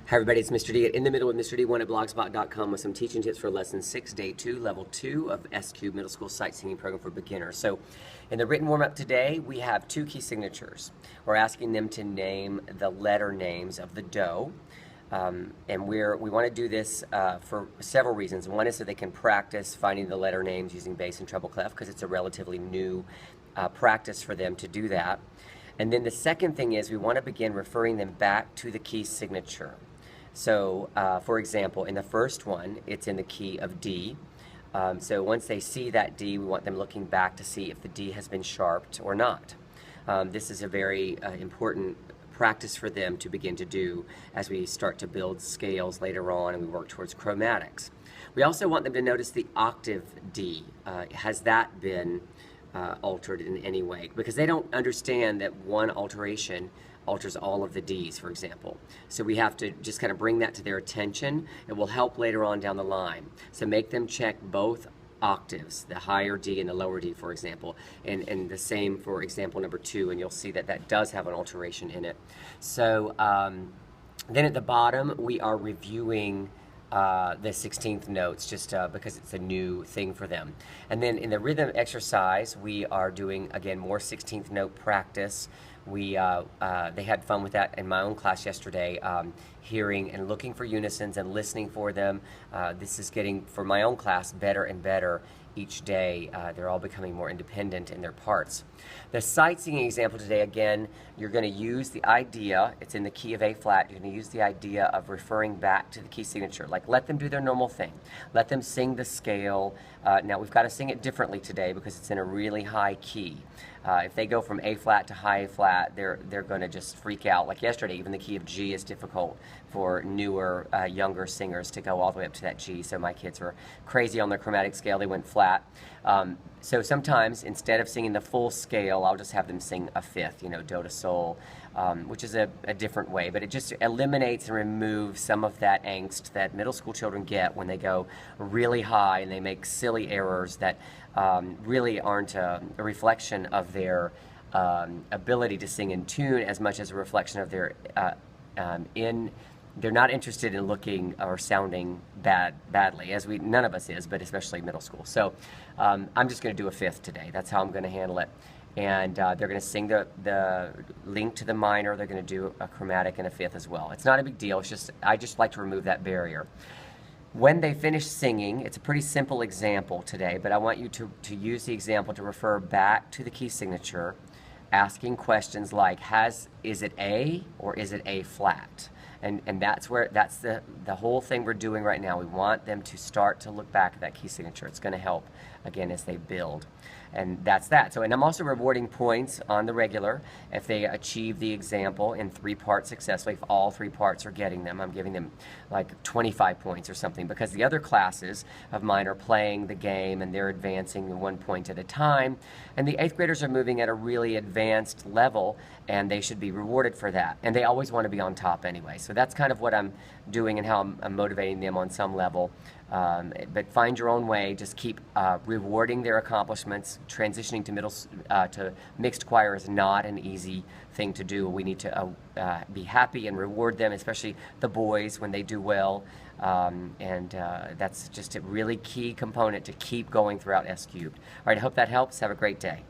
Hi everybody, it's Mr. D at In the Middle with Mr. D1 at blogspot.com with some teaching tips for Lesson 6, Day 2, Level 2 of S-Cube Middle School Sight Singing Program for Beginners. So in the written warm-up today, we have two key signatures. We're asking them to name the letter names of the dough. And we want to do this for several reasons. One is so they can practice finding the letter names using bass and treble clef, because it's a relatively new practice for them to do that. And then the second thing is we want to begin referring them back to the key signature. So, for example, in the first one, it's in the key of D. So once they see that D, we want them looking back to see if the D has been sharped or not. This is a very important practice for them to begin to do as we start to build scales later on and we work towards chromatics. We also want them to notice the octave D. Has that been altered in any way? Because they don't understand that one alteration alters all of the D's, for example. So we have to just kind of bring that to their attention. It will help later on down the line. So make them check both octaves, the higher D and the lower D, for example, and the same for example number 2, and you'll see that that does have an alteration in it. So then at the bottom, we are reviewing the 16th notes just because it's a new thing for them. And then in the rhythm exercise, we are doing, again, more 16th note practice. They had fun with that in my own class yesterday, hearing and looking for unisons and listening for them. This is getting, for my own class, better and better each day. They're all becoming more independent in their parts. The sight singing example today, again, you're going to use the idea, it's in the key of A flat, you're going to use the idea of referring back to the key signature. Like, let them do their normal thing. Let them sing the scale. Now, we've got to sing it differently today because it's in a really high key. If they go from A flat to high A flat, they're going to just freak out. Like yesterday, even the key of G is difficult for newer, younger singers to go all the way up to that G. So my kids were crazy on their chromatic scale. They went flat. So sometimes, instead of singing the full scale, I'll just have them sing a fifth, you know, do to sol, which is a different way. But it just eliminates and removes some of that angst that middle school children get when they go really high and they make silly errors that really aren't a reflection of their ability to sing in tune as much as a reflection of their they're not interested in looking or sounding badly, as none of us is, but especially middle school. So I'm just going to do a fifth today. That's how I'm going to handle it. And they're going to sing the link to the minor. They're going to do a chromatic and a fifth as well. It's not a big deal. It's just, I just like to remove that barrier. When they finish singing, it's a pretty simple example today, but I want you to use the example to refer back to the key signature, asking questions like, is it A or is it A flat? And that's the whole thing we're doing right now. We want them to start to look back at that key signature. It's going to help, again, as they build. And that's that. So, and I'm also rewarding points on the regular if they achieve the example in 3 parts successfully. If all 3 parts are getting them, I'm giving them like 25 points or something, because the other classes of mine are playing the game and they're advancing 1 point at a time. And the 8th graders are moving at a really advanced level, and they should be rewarded for that. And they always want to be on top anyway. So that's kind of what I'm doing and how I'm motivating them on some level. But find your own way. Just keep rewarding their accomplishments. Transitioning to mixed choir is not an easy thing to do. We need to be happy and reward them, especially the boys when they do well. That's just a really key component to keep going throughout S-Cubed. All right, I hope that helps. Have a great day.